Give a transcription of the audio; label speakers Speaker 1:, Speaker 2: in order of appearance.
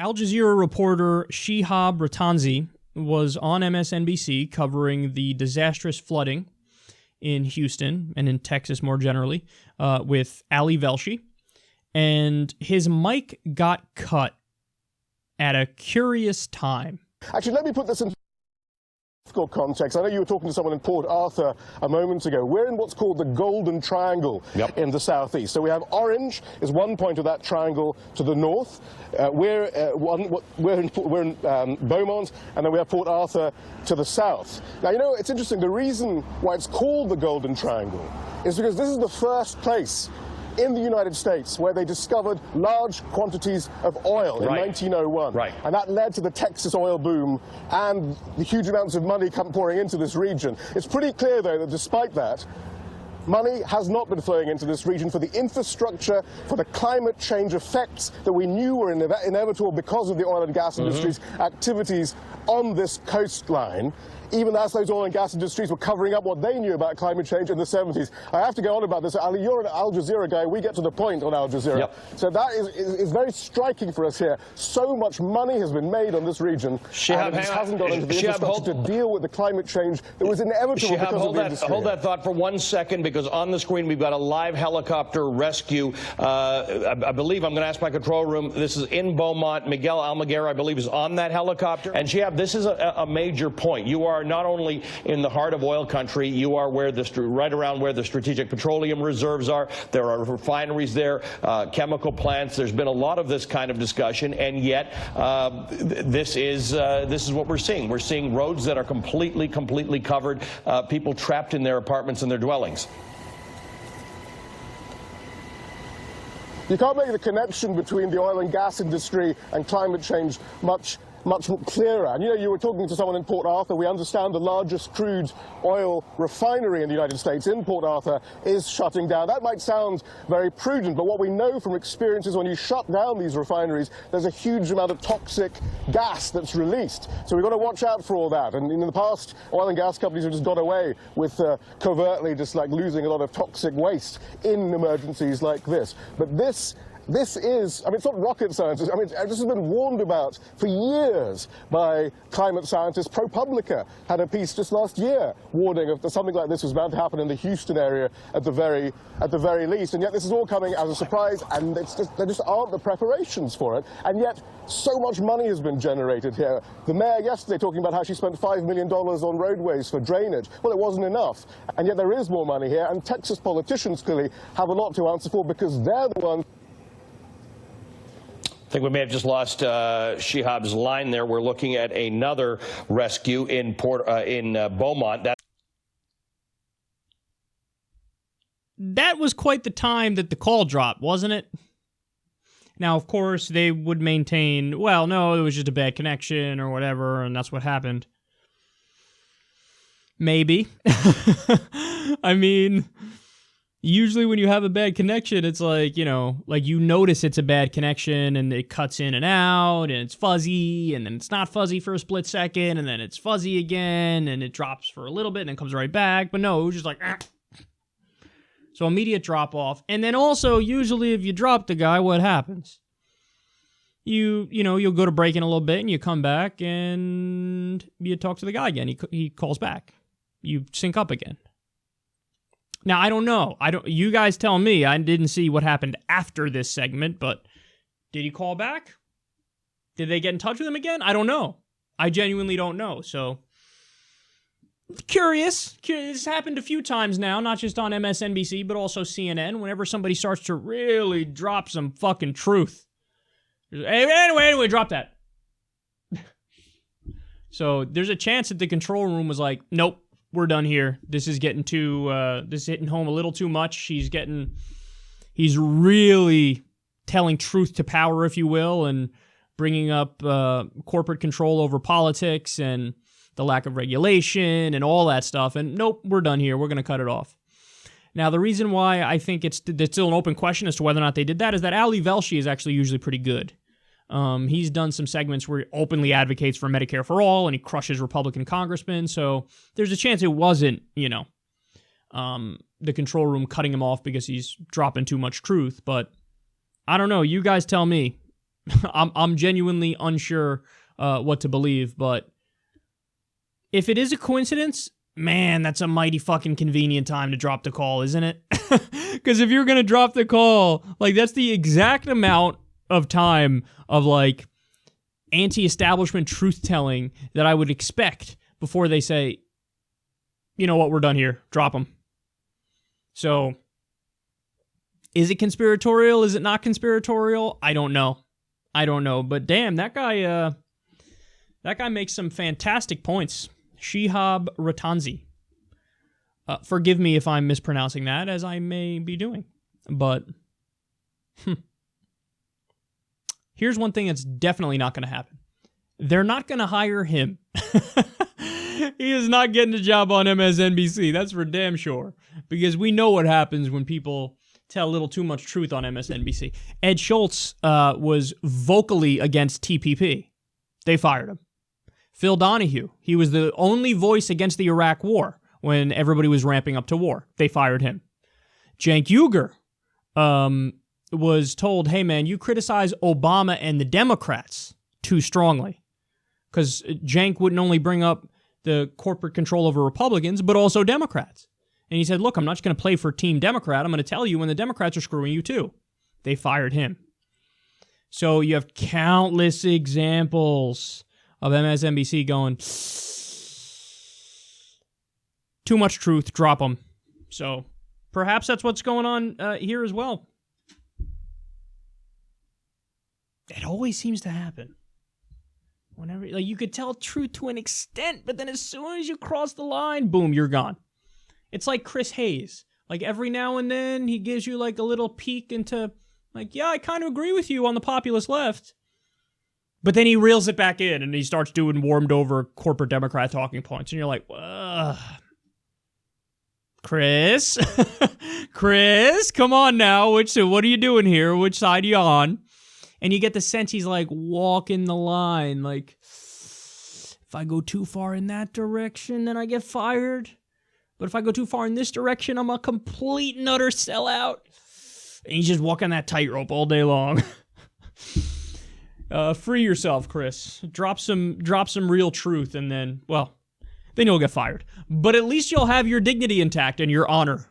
Speaker 1: Al Jazeera reporter Shihab Ratanzi was on MSNBC covering the disastrous flooding in Houston and in Texas more generally with Ali Velshi, and his mic got cut at a curious time.
Speaker 2: Actually, let me put this in context. I know you were talking to someone in Port Arthur a moment ago. We're in what's called the Golden Triangle in the southeast. So we have Orange is one point of that triangle to the north. We're in Beaumont, and then we have Port Arthur to the south. Now, you know, it's interesting. The reason why it's called the Golden Triangle is because this is the first place in the United States where they discovered large quantities of oil in 1901. And that led to the Texas oil boom and the huge amounts of money pouring into this region. It's pretty clear, though, that despite that, money has not been flowing into this region for the infrastructure, for the climate change effects that we knew were inevitable because of the oil and gas industry's activities on this coastline, even as those oil and gas industries were covering up what they knew about climate change in the 70s. I have to go on about this. Ali, you're an Al Jazeera guy. We get to the point on Al Jazeera. So that is very striking for us here. So much money has been made on this region, and it hasn't gone into the infrastructure to deal with the climate change that was inevitable because of the industry.
Speaker 3: Hold that thought for 1 second, because on the screen we've got a live helicopter rescue. I believe, I'm going to ask my control room, this is in Beaumont. Miguel Almaguer, I believe, is on that helicopter. And Shihab, this is a major point. You are not only in the heart of oil country, you are where right around where the strategic petroleum reserves are. There are refineries there, chemical plants. There's been a lot of this kind of discussion, and yet this is what we're seeing. We're seeing roads that are completely covered, people trapped in their apartments and their dwellings.
Speaker 2: You can't make the connection between the oil and gas industry and climate change much clearer. And you know, you were talking to someone in Port Arthur. We understand the largest crude oil refinery in the United States in Port Arthur is shutting down. That might sound very prudent, but what we know from experience is when you shut down these refineries, there's a huge amount of toxic gas that's released. So we've got to watch out for all that. And in the past, oil and gas companies have just got away with covertly just like losing a lot of toxic waste in emergencies like this. But this is, I mean, it's not rocket science. I mean, this has been warned about for years by climate scientists. ProPublica had a piece just last year warning that something like this was bound to happen in the Houston area at the very least. And yet this is all coming as a surprise, and there just aren't the preparations for it. And yet so much money has been generated here. The mayor yesterday talking about how she spent $5 million on roadways for drainage. Well, it wasn't enough. And yet there is more money here. And Texas politicians clearly have a lot to answer for, because they're the ones.
Speaker 3: I think we may have just lost Shihab's line there. We're looking at another rescue in Beaumont.
Speaker 1: That was quite the time that the call dropped, wasn't it? Now, of course, they would maintain, well, no, it was just a bad connection or whatever, and that's what happened. Maybe. I mean, usually when you have a bad connection, it's like, you know, like you notice it's a bad connection and it cuts in and out and it's fuzzy and then it's not fuzzy for a split second and then it's fuzzy again and it drops for a little bit and then comes right back. But no, it was just like, ah. So immediate drop off. And then also, usually if you drop the guy, what happens? You know, you'll go to break in a little bit and you come back and you talk to the guy again. He calls back. You sync up again. Now, I don't know. You guys tell me. I didn't see what happened after this segment, but did he call back? Did they get in touch with him again? I don't know. I genuinely don't know. So, curious. This happened a few times now, not just on MSNBC, but also CNN, whenever somebody starts to really drop some fucking truth. Anyway, drop that. So, there's a chance that the control room was like, nope. We're done here. This is getting this is hitting home a little too much. He's really telling truth to power, if you will, and bringing up corporate control over politics and the lack of regulation and all that stuff. And nope, we're done here. We're going to cut it off. Now, the reason why I think it's still an open question as to whether or not they did that is that Ali Velshi is actually usually pretty good. He's done some segments where he openly advocates for Medicare for all, and he crushes Republican congressmen. So there's a chance it wasn't, the control room cutting him off because he's dropping too much truth. But I don't know. You guys tell me. I'm genuinely unsure what to believe, but if it is a coincidence, man, that's a mighty fucking convenient time to drop the call, isn't it? Because if you're going to drop the call, like, that's the exact amount of time of, like, anti-establishment truth-telling that I would expect before they say, you know what, we're done here. Drop them. So, is it conspiratorial? Is it not conspiratorial? I don't know. But damn, that guy makes some fantastic points. Shihab Ratanzi. Forgive me if I'm mispronouncing that, as I may be doing. But, here's one thing that's definitely not going to happen. They're not going to hire him. He is not getting a job on MSNBC. That's for damn sure. Because we know what happens when people tell a little too much truth on MSNBC. Ed Schultz was vocally against TPP. They fired him. Phil Donahue, he was the only voice against the Iraq War when everybody was ramping up to war. They fired him. Cenk Uygur was told, hey man, you criticize Obama and the Democrats too strongly. Because Cenk wouldn't only bring up the corporate control over Republicans, but also Democrats. And he said, look, I'm not just going to play for Team Democrat. I'm going to tell you when the Democrats are screwing you too. They fired him. So you have countless examples of MSNBC going, too much truth, drop them. So perhaps that's what's going on here as well. It always seems to happen. Whenever, like, you could tell truth to an extent, but then as soon as you cross the line, boom, you're gone. It's like Chris Hayes. Like, every now and then, he gives you, like, a little peek into, like, yeah, I kind of agree with you on the populist left. But then he reels it back in, and he starts doing warmed-over corporate Democrat talking points. And you're like, ugh. Chris? Chris, come on now. What are you doing here? Which side are you on? And you get the sense he's, like, walking the line. Like, if I go too far in that direction, then I get fired. But if I go too far in this direction, I'm a complete and utter sellout. And he's just walking that tightrope all day long. Free yourself, Chris. Drop some real truth, and then, well, then you'll get fired. But at least you'll have your dignity intact and your honor.